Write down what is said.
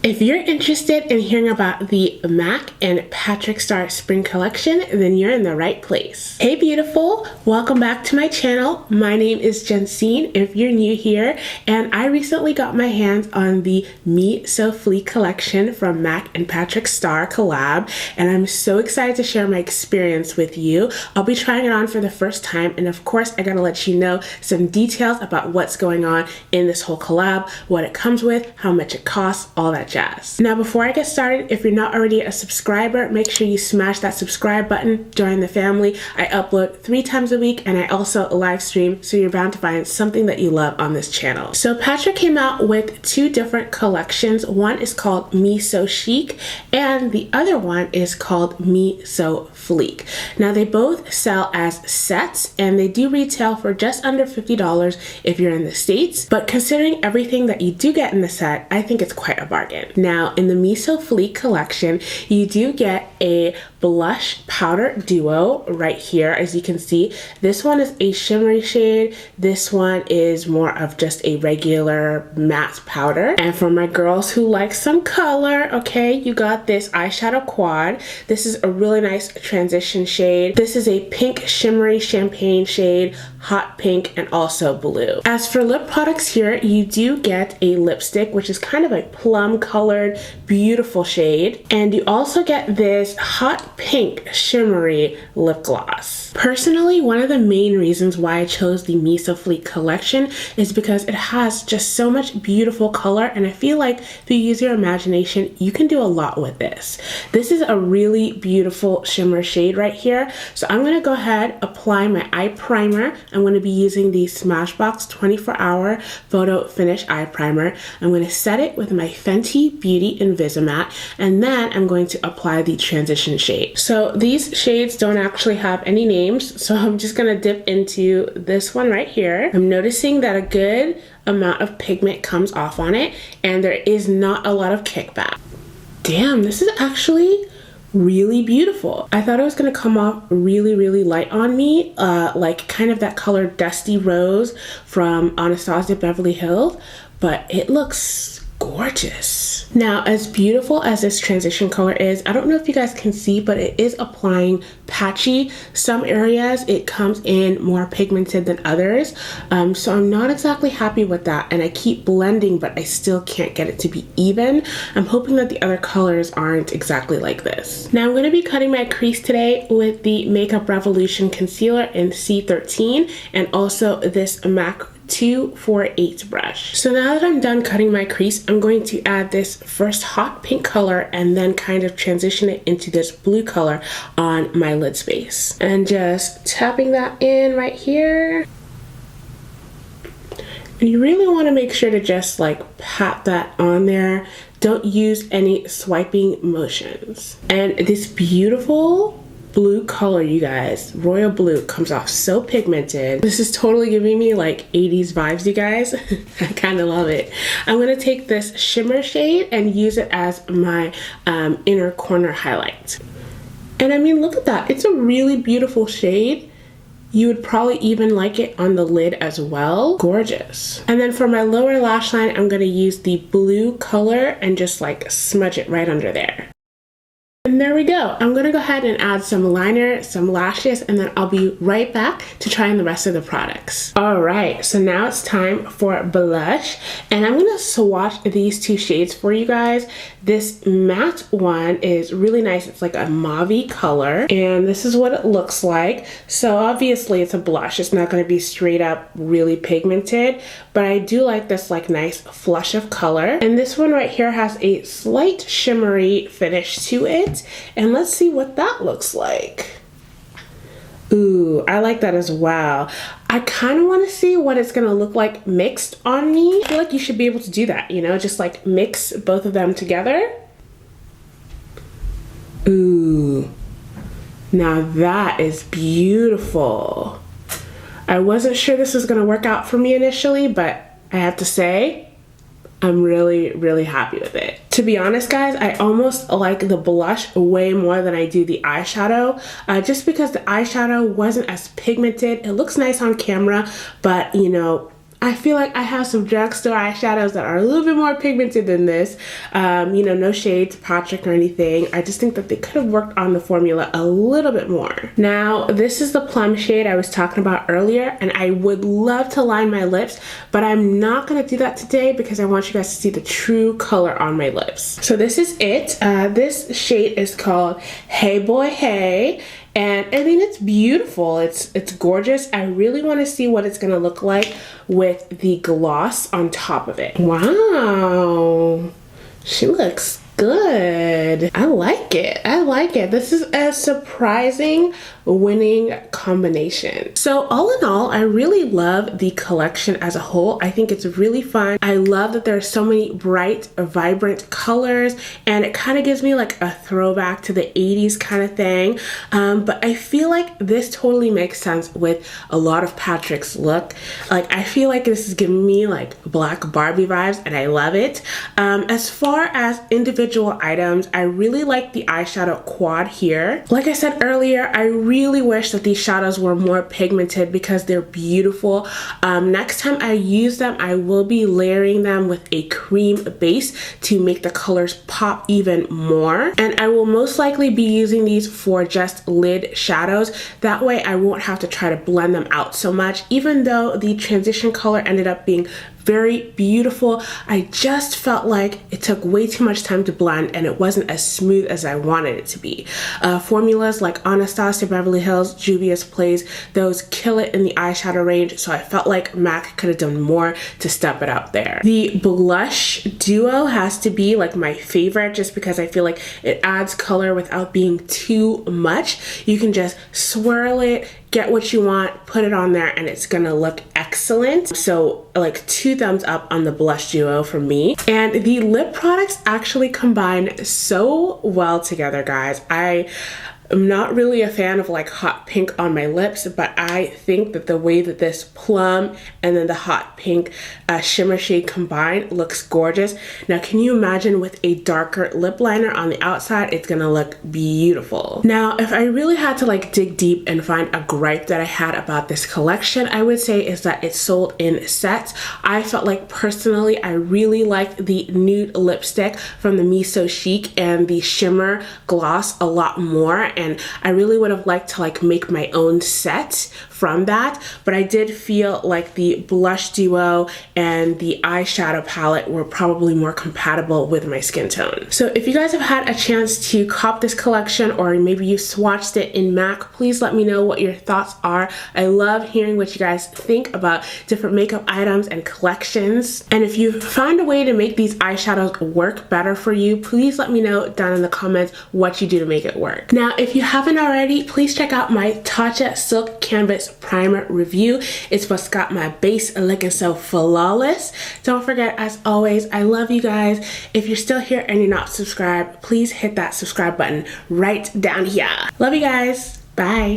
If you're interested in hearing about the MAC and Patrickstarrr Spring Collection, then you're in the right place. Hey beautiful, welcome back to my channel. My name is Jensine if you're new here, and I recently got my hands on the So Fleek collection from MAC and Patrickstarrr collab, and I'm so excited to share my experience with you. I'll be trying it on for the first time, and of course I gotta let you know some details about what's going on in this whole collab, what it comes with, how much it costs, all that jazz. Now before I get started, if you're not already a subscriber, make sure you smash that subscribe button, join the family. I upload 3 times a week and I also live stream, so you're bound to find something that you love on this channel. So Patrick came out with 2 different collections. One is called So Chic and the other one is called So Fleek. Now they both sell as sets and they do retail for just under $50 if you're in the States, but considering everything that you do get in the set, I think it's quite a bargain. Now in the So Fleek collection, you do get a blush powder duo right here. As you can see, this one is a shimmery shade, this one is more of just a regular matte powder. And for my girls who like some color, okay, you got this eyeshadow quad. This is a really nice transition shade. This is a pink shimmery champagne shade, hot pink, and also blue. As for lip products here, you do get a lipstick, which is kind of a plum colored, beautiful shade. And you also get this hot pink shimmery lip gloss. Personally, one of the main reasons why I chose the So Fleek collection is because it has just so much beautiful color, and I feel like if you use your imagination, you can do a lot with this. This is a really beautiful shimmer shade right here. So I'm gonna go ahead, apply my eye primer. I'm gonna be using the Smashbox 24-hour Photo Finish Eye Primer. I'm gonna set it with my Fenty Beauty Invisimatte, and then I'm going to apply the transition shade. So these shades don't actually have any names, so I'm just gonna dip into this one right here. I'm noticing that a good amount of pigment comes off on it, and there is not a lot of kickback. Damn, this is actually really beautiful. I thought it was gonna come off really light on me, like kind of that color Dusty Rose from Anastasia Beverly Hills, but it looks gorgeous. Now, as beautiful as this transition color is, I don't know if you guys can see, but it is applying patchy. Some areas it comes in more pigmented than others, so I'm not exactly happy with that, and I keep blending but I still can't get it to be even. I'm hoping that the other colors aren't exactly like this. Now I'm going to be cutting my crease today with the Makeup Revolution concealer in C13 and also this MAC 248 brush. So now that I'm done cutting my crease, I'm going to add this first hot pink color and then kind of transition it into this blue color on my lid space. And just tapping that in right here. And you really want to make sure to just like pat that on there. Don't use any swiping motions. And this beautiful blue color, you guys, royal blue, comes off so pigmented. This is totally giving me like 80s vibes, you guys. I kind of love it. I'm gonna take this shimmer shade and use it as my inner corner highlight. And I mean, look at that. It's a really beautiful shade. You would probably even like it on the lid as well. Gorgeous. And then for my lower lash line, I'm gonna use the blue color and just like smudge it right under there. And there we go. I'm gonna go ahead and add some liner, some lashes, and then I'll be right back to try on the rest of the products. All right, so now it's time for blush, and I'm gonna swatch these 2 shades for you guys. This matte one is really nice. It's like a mauve-y color, and this is what it looks like. So obviously it's a blush. It's not gonna be straight up really pigmented, but I do like this like nice flush of color. And this one right here has a slight shimmery finish to it. And let's see what that looks like. Ooh, I like that as well. I kind of want to see what it's going to look like mixed on me. I feel like you should be able to do that, you know, just like mix both of them together. Ooh, now that is beautiful. I wasn't sure this was going to work out for me initially, but I have to say, I'm really happy with it. To be honest, guys, I almost like the blush way more than I do the eyeshadow, just because the eyeshadow wasn't as pigmented. It looks nice on camera, but you know, I feel like I have some drugstore eyeshadows that are a little bit more pigmented than this. You know, no shade to Patrick or anything. I just think that they could have worked on the formula a little bit more. Now, this is the plum shade I was talking about earlier, and I would love to line my lips, but I'm not gonna do that today because I want you guys to see the true color on my lips. So this is it. This shade is called Hey Boy Hey. And I mean, it's beautiful. It's gorgeous. I really want to see what it's going to look like with the gloss on top of it. Wow. She looks good. I like it. I like it. This is a surprising winning combination. So all in all, I really love the collection as a whole. I think it's really fun. I love that there are so many bright, vibrant colors, and it kind of gives me like a throwback to the 80s kind of thing. But I feel like this totally makes sense with a lot of Patrick's look. Like, I feel like this is giving me like Black Barbie vibes, and I love it. As far as individual items, I really like the eyeshadow quad here. Like I said earlier, I really wish that these shadows were more pigmented because they're beautiful. Next time I use them, I will be layering them with a cream base to make the colors pop even more. And I will most likely be using these for just lid shadows. That way I won't have to try to blend them out so much. Even though the transition color ended up being very beautiful, I just felt like it took way too much time to blend and it wasn't as smooth as I wanted it to be. Formulas like Anastasia Beverly Hills, Juvia's Place, those kill it in the eyeshadow range, so I felt like MAC could have done more to step it up there. The blush duo has to be like my favorite just because I feel like it adds color without being too much. You can just swirl it, get what you want, put it on there, and it's gonna look excellent. So like 2 thumbs up on the blush duo for me. And the lip products actually combine so well together, guys. I'm not really a fan of like hot pink on my lips, but I think that the way that this plum and then the hot pink shimmer shade combined looks gorgeous. Now, can you imagine with a darker lip liner on the outside? It's gonna look beautiful. Now, if I really had to like dig deep and find a gripe that I had about this collection, I would say is that it's sold in sets. I felt like personally, I really liked the nude lipstick from the Me So Chic and the shimmer gloss a lot more. And I really would have liked to like make my own set from that, but I did feel like the blush duo and the eyeshadow palette were probably more compatible with my skin tone. So if you guys have had a chance to cop this collection, or maybe you swatched it in MAC, please let me know what your thoughts are. I love hearing what you guys think about different makeup items and collections. And if you found a way to make these eyeshadows work better for you, please let me know down in the comments what you do to make it work. Now, if you haven't already, please check out my Tatcha Silk Canvas Primer review. It's what's got my base looking so flawless. Don't forget, as always, I love you guys. If you're still here and you're not subscribed, please hit that subscribe button right down here. Love you guys. Bye.